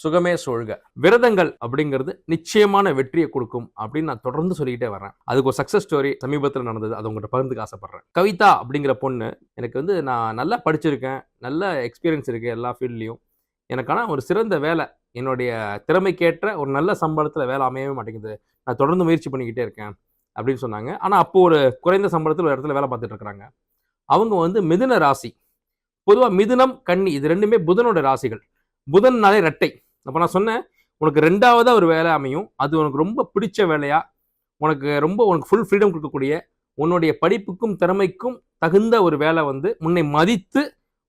சுகமே சூழ்க. விரதங்கள் அப்படிங்கிறது நிச்சயமான வெற்றியை கொடுக்கும் அப்படின்னு நான் தொடர்ந்து சொல்லிக்கிட்டே வரேன். அதுக்கு ஒரு சக்சஸ் ஸ்டோரி சமீபத்தில் நடந்தது, அதை உங்கள்கிட்ட பகிர்ந்துக்க ஆசைப்படுறேன். கவிதா அப்படிங்கிற பொண்ணு எனக்கு நான் நல்லா படிச்சிருக்கேன், நல்ல எக்ஸ்பீரியன்ஸ் இருக்கு எல்லா ஃபீல்ட்லையும். எனக்கான ஒரு சிறந்த வேலை, என்னுடைய திறமைக்கேற்ற ஒரு நல்ல சம்பளத்தில் வேலை அமையவே மாட்டேங்குது, நான் தொடர்ந்து முயற்சி பண்ணிக்கிட்டே இருக்கேன் அப்படின்னு சொன்னாங்க. ஆனால் அப்போ ஒரு குறைந்த சம்பளத்தில் ஒரு இடத்துல வேலை பார்த்துட்டு இருக்கிறாங்க. அவங்க மிதுன ராசி. பொதுவாக மிதுனம் கன்னி இது ரெண்டுமே புதனோட ராசிகள். புதன்னாலே ரெட்டை. அப்போ நான் சொன்னேன், உனக்கு ரெண்டாவதாக ஒரு வேலை அமையும், அது உனக்கு ரொம்ப பிடிச்ச வேலையா, உனக்கு ஃபுல் ஃப்ரீடம் கொடுக்கக்கூடிய, உன்னுடைய படிப்புக்கும் திறமைக்கும் தகுந்த ஒரு வேலை முன்னை மதித்து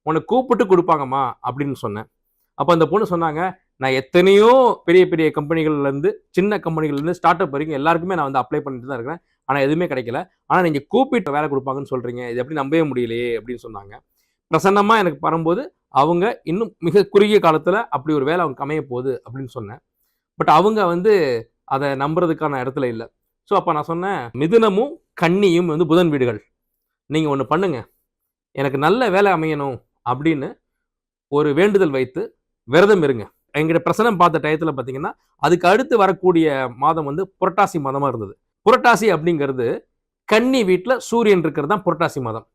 உனக்கு கூப்பிட்டு கொடுப்பாங்கம்மா அப்படின்னு சொன்னேன். அப்போ அந்த பொண்ணு சொன்னாங்க, நான் எத்தனையோ பெரிய பெரிய கம்பெனிகள்லேருந்து சின்ன கம்பெனிகள்லேருந்து ஸ்டார்ட் அப் வரைக்கும் எல்லாருக்குமே நான் அப்ளை பண்ணிட்டு தான் இருக்கிறேன், ஆனால் எதுவுமே கிடைக்கல. ஆனால் நீங்கள் கூப்பிட்டு வேலை கொடுப்பாங்கன்னு சொல்கிறீங்க, இது எப்படி நம்பவே முடியலையே அப்படின்னு சொன்னாங்க. பிரசன்னமாக எனக்கு வரும்போது அவங்க இன்னும் மிக குறுகிய காலத்தில் அப்படி ஒரு வேலை அவங்க அமைய போகுது அப்படின்னு சொன்னேன். பட் அவங்க அதை நம்புறதுக்கான இடத்துல இல்லை. ஸோ அப்போ நான் சொன்னேன், மிதுனமும் கன்னியும் புதன் வீடுகள், நீங்கள் ஒன்று பண்ணுங்க, எனக்கு நல்ல வேலை அமையணும் அப்படின்னு ஒரு வேண்டுதல் வைத்து விரதம் இருங்க. எங்கிட்ட பிரசனம் பார்த்த டயத்தில் பார்த்தீங்கன்னா அதுக்கு அடுத்து வரக்கூடிய மாதம் புரட்டாசி மாதமாக இருந்தது. புரட்டாசி அப்படிங்கிறது கன்னி வீட்டில் சூரியன் இருக்கிறது தான் புரட்டாசி மாதம்.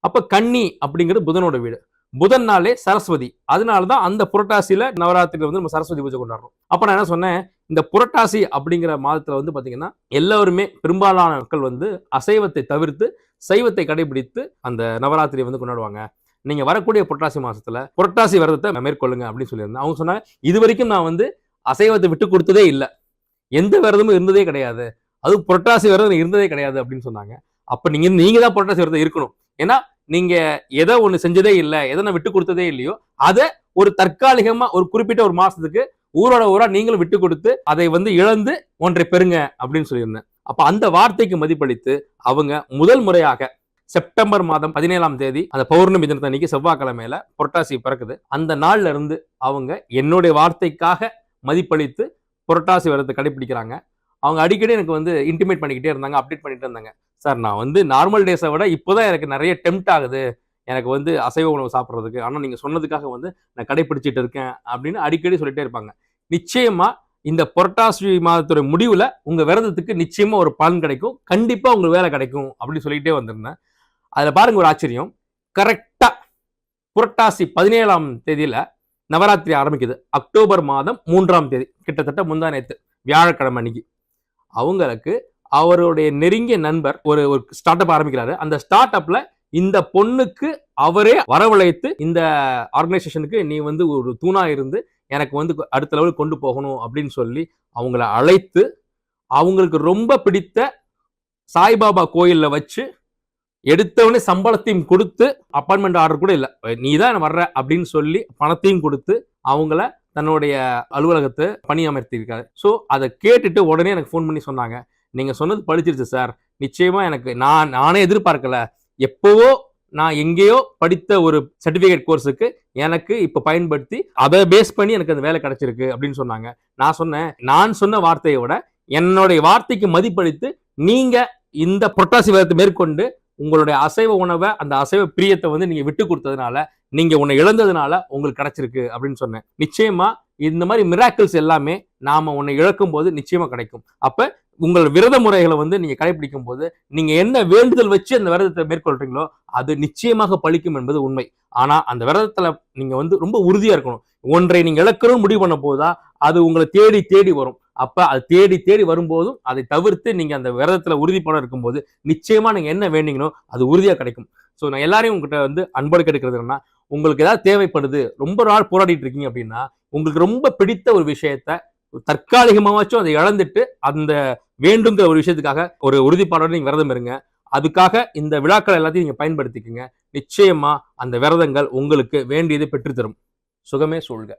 அப்போ கன்னி அப்படிங்கிறது புதனோட வீடு. புதன்னாலே சரஸ்வதி, அதனாலதான் அந்த புரட்டாசியில நவராத்திரியில நம்ம சரஸ்வதி பூஜை கொண்டாடுறோம். அப்ப நான் என்ன சொன்னேன், இந்த புரட்டாசி அப்படிங்கிற மாதத்துல பாத்தீங்கன்னா எல்லாருமே பெரும்பாலான மக்கள் அசைவத்தை தவிர்த்து சைவத்தை கடைபிடித்து அந்த நவராத்திரியை கொண்டாடுவாங்க. நீங்க வரக்கூடிய புரட்டாசி மாசத்துல புரட்டாசி விரதத்தை மேற்கொள்ளுங்க அப்படின்னு சொல்லியிருந்தேன். அவங்க சொன்னாங்க, இது வரைக்கும் நான் அசைவத்தை விட்டு கொடுத்ததே இல்லை, எந்த விரதமும் இருந்ததே கிடையாது, அதுவும் புரட்டாசி விரதம் இருந்ததே கிடையாது அப்படின்னு சொன்னாங்க. அப்ப நீங்க தான் புரட்டாசி விரதம் இருக்கணும். ஏன்னா நீங்க எதை ஒண்ணு செஞ்சதே இல்லை, எதை நான் விட்டு கொடுத்ததே இல்லையோ அதை ஒரு தற்காலிகமா ஒரு குறிப்பிட்ட ஒரு மாசத்துக்கு ஊரோட ஊரா நீங்களும் விட்டு கொடுத்து அதை இழந்து ஒன்றை பெறுங்க அப்படின்னு சொல்லியிருந்தேன். அப்ப அந்த வார்த்தைக்கு மதிப்பளித்து அவங்க முதல் முறையாக செப்டம்பர் மாதம் 17ஆம் தேதி அந்த பௌர்ணமி தினத்தன்னைக்கு செவ்வாய்க்கிழமையில புரட்டாசி பிறக்குது. அந்த நாள்ல இருந்து அவங்க என்னுடைய வார்த்தைக்காக மதிப்பளித்து புரட்டாசி விரதத்தை கடைபிடிக்கிறாங்க. அவங்க அடிக்கடி எனக்கு இன்டிமேட் பண்ணிக்கிட்டே இருந்தாங்க, அப்டேட் பண்ணிட்டு இருந்தாங்க. சார், நான் நார்மல் டேஸை விட இப்போதான் எனக்கு நிறைய டெம்ட் ஆகுது, எனக்கு அசைவ உணவு சாப்பிட்றதுக்கு, ஆனால் நீங்கள் சொன்னதுக்காக நான் கடைபிடிச்சிட்டு இருக்கேன் அப்படின்னு அடிக்கடி சொல்லிட்டே இருப்பாங்க. நிச்சயமா இந்த புரட்டாசி மாதத்துடைய முடிவில் உங்கள் விரதத்துக்கு நிச்சயமா ஒரு பலன் கிடைக்கும், கண்டிப்பாக உங்களுக்கு வேலை கிடைக்கும் அப்படின்னு சொல்லிக்கிட்டே வந்திருந்தேன். அதில் பாருங்க ஒரு ஆச்சரியம், கரெக்டாக புரட்டாசி 17ஆம் தேதியில் நவராத்திரி ஆரம்பிக்குது. அக்டோபர் மாதம் 3ஆம் தேதி, கிட்டத்தட்ட முந்தா நேற்று வியாழக்கிழமை அன்னைக்கு அவங்களுக்கு அவருடைய நெருங்கிய நண்பர் ஒரு ஸ்டார்ட் அப் ஆரம்பிக்கிறாரு. அந்த ஸ்டார்ட் அப்ல இந்த பொண்ணுக்கு அவரே வரவழைத்து, இந்த ஆர்கனைசேஷனுக்கு நீ ஒரு தூணா இருந்து எனக்கு அடுத்த லெவலுக்கு கொண்டு போகணும் அப்படின்னு சொல்லி அவங்கள அழைத்து, அவங்களுக்கு ரொம்ப பிடித்த சாய்பாபா கோயில்ல வச்சு எடுத்தவனே சம்பளத்தையும் கொடுத்து, அப்பாயின்மெண்ட் ஆர்டர் கூட இல்லை, நீ தான் வர்ற அப்படின்னு சொல்லி பணத்தையும் கொடுத்து அவங்கள தன்னுடைய அலுவலகத்தை பணி அமர்த்தியிருக்காரு. ஸோ அதை கேட்டுட்டு உடனே எனக்கு ஃபோன் பண்ணி சொன்னாங்க, நீங்க சொன்னது பழிச்சிருச்சு சார், நிச்சயமா எனக்கு நானே எதிர்பார்க்கல, எப்பவோ நான் எங்கேயோ படித்த ஒரு சர்டிபிகேட் கோர்ஸுக்கு எனக்கு இப்ப பயன்படுத்தி அதை பேஸ் பண்ணி எனக்கு அந்த வேலை கிடைச்சிருக்கு அப்படின்னு சொன்னாங்க. நான் சொன்னேன், நான் சொன்ன வார்த்தையை விட என்னுடைய வார்த்தைக்கு மதிப்பளித்து நீங்க இந்த புரட்டாசி விரதத்தை மேற்கொண்டு உங்களுடைய அசைவ உணவை, அந்த அசைவ பிரியத்தை நீங்க விட்டு கொடுத்ததுனால, நீங்க உன்னை இழந்ததுனால உங்களுக்கு கிடைச்சிருக்கு அப்படின்னு சொன்னேன். நிச்சயமா இந்த மாதிரி மிராக்கிள்ஸ் எல்லாமே நாம உன்னை இழக்கும் போது நிச்சயமா கிடைக்கும். அப்ப உங்கள் விரத முறைகளை நீங்க கடைபிடிக்கும் போது நீங்க என்ன வேண்டுதல் வச்சு அந்த விரதத்தை மேற்கொள்றீங்களோ அது நிச்சயமாக பலிக்கும் என்பது உண்மை. ஆனா அந்த விரதத்துல நீங்க ரொம்ப உறுதியா இருக்கணும். ஒன்றை நீங்க இழக்கணும்னு முடிவு பண்ண போதா அது உங்களை தேடி தேடி வரும். அப்ப அது தேடி தேடி வரும்போதும் அதை தவிர்த்து நீங்க அந்த விரதத்துல உறுதிப்பட இருக்கும்போது நிச்சயமா நீங்க என்ன வேண்டீங்களோ அது உறுதியா கிடைக்கும். ஸோ நான் எல்லாரையும் உங்ககிட்ட அன்போடு கேட்கறதுன்னா, உங்களுக்கு ஏதாவது தேவைப்படுது, ரொம்ப நாள் போராடிட்டு இருக்கீங்க அப்படின்னா, உங்களுக்கு ரொம்ப பிடித்த ஒரு விஷயத்த தற்காலிகமாச்சும் அதை இழந்துட்டு அந்த வேண்டுங்கிற ஒரு விஷயத்துக்காக ஒரு உறுதிப்பாடோட நீங்க விரதம் இருங்க. அதுக்காக இந்த விழாக்கள் எல்லாத்தையும் நீங்க பயன்படுத்திக்கங்க. நிச்சயமா அந்த விரதங்கள் உங்களுக்கு வேண்டியதை பெற்றுத்தரும். சுகமே சூழ்க.